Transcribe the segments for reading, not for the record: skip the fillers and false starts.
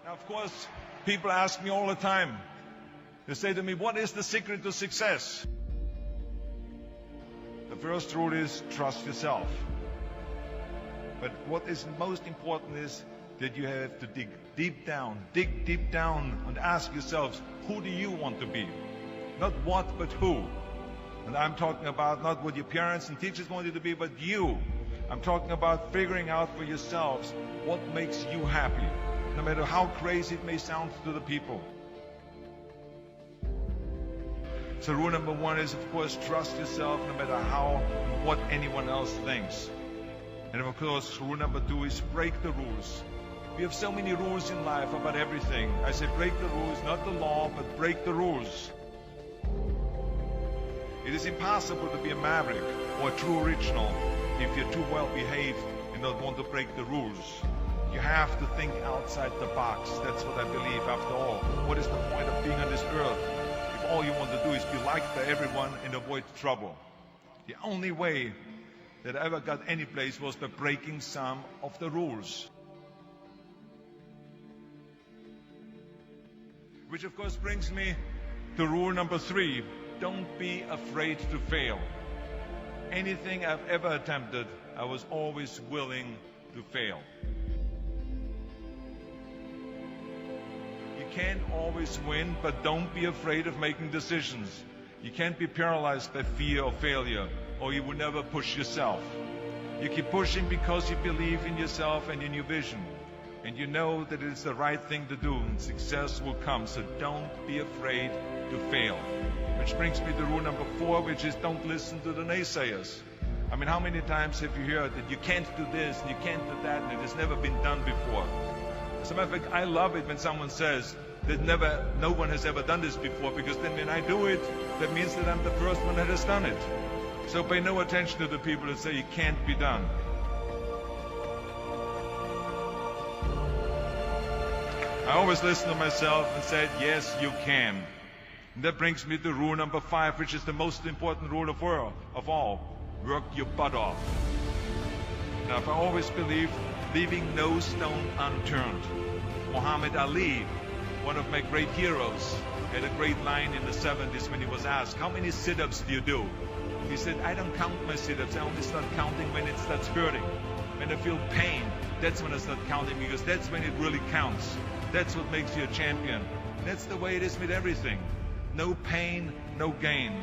Now, of course, people ask me all the time. They say to me, what is the secret to success? The first rule is trust yourself. But what is most important is that you have to dig deep down and ask yourselves, who do you want to be? Not what, but who. And I'm talking about not what your parents and teachers want you to be, but you. I'm talking about figuring out for yourselves what makes you happy, no matter how crazy it may sound to the people. So rule number one is, of course, trust yourself no matter how and what anyone else thinks. And of course, rule number two is break the rules. We have so many rules in life about everything. I say break the rules, not the law, but break the rules. It is impossible to be a maverick or a true original if you're too well behaved and don't want to break the rules. You have to think outside the box. That's what I believe after all. What is the point of being on this earth if all you want to do is be liked by everyone and avoid trouble? The only way that I ever got any place was by breaking some of the rules. Which of course brings me to rule number three. Don't be afraid to fail. Anything I've ever attempted, I was always willing to fail. You can't always win, but don't be afraid of making decisions. You can't be paralyzed by fear of failure, or you will never push yourself. You keep pushing because you believe in yourself and in your vision. And you know that it is the right thing to do, and success will come. So don't be afraid to fail. Which brings me to rule number four, which is don't listen to the naysayers. I mean, how many times have you heard that you can't do this and you can't do that and it has never been done before? As a matter of fact, I love it when someone says that no one has ever done this before, because then when I do it, that means that I'm the first one that has done it. So pay no attention to the people that say it can't be done. I always listen to myself and said, yes, you can. And that brings me to rule number five, which is the most important rule of all. Work your butt off. Now, I always believe leaving no stone unturned. Muhammad Ali, one of my great heroes, had a great line in the 70s when he was asked, how many sit-ups do you do? He said, I don't count my sit-ups. I only start counting when it starts hurting. When I feel pain, that's when I start counting, because that's when it really counts. That's what makes you a champion. That's the way it is with everything. No pain, no gain.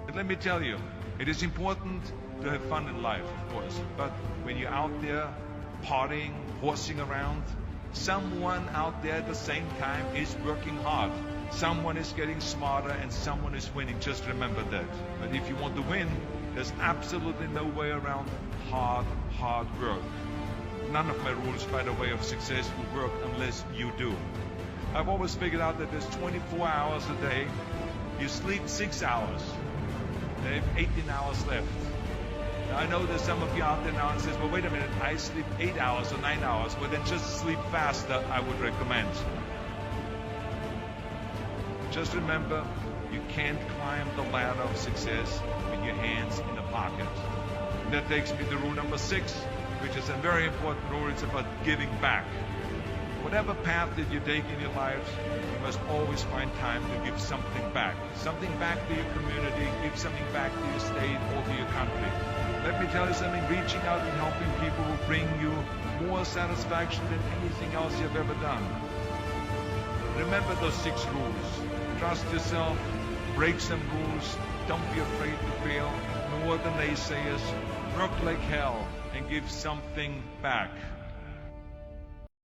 But let me tell you, it is important to have fun in life, of course. But when you're out there partying, horsing around, someone out there at the same time is working hard. Someone is getting smarter and someone is winning. Just remember that. But if you want to win, there's absolutely no way around hard work. None of my rules, by the way, of success will work unless you do. I've always figured out that there's 24 hours a day. You sleep 6 hours. They have 18 hours left. Now, I know there's some of you out there now and says, well, wait a minute, I sleep 8 hours or 9 hours. Well, then just sleep faster, I would recommend. Just remember, you can't climb the ladder of success with your hands in the pocket. And that takes me to rule number 6, which is a very important rule. It's about giving back. Whatever path that you take in your lives, you must always find time to give something back. Something back to your community, give something back to your state or to your country. Let me tell you something, reaching out and helping people will bring you more satisfaction than anything else you've ever done. Remember those 6 rules. Trust yourself, break some rules, don't be afraid to fail, ignore the naysayers, work like hell, and give something back.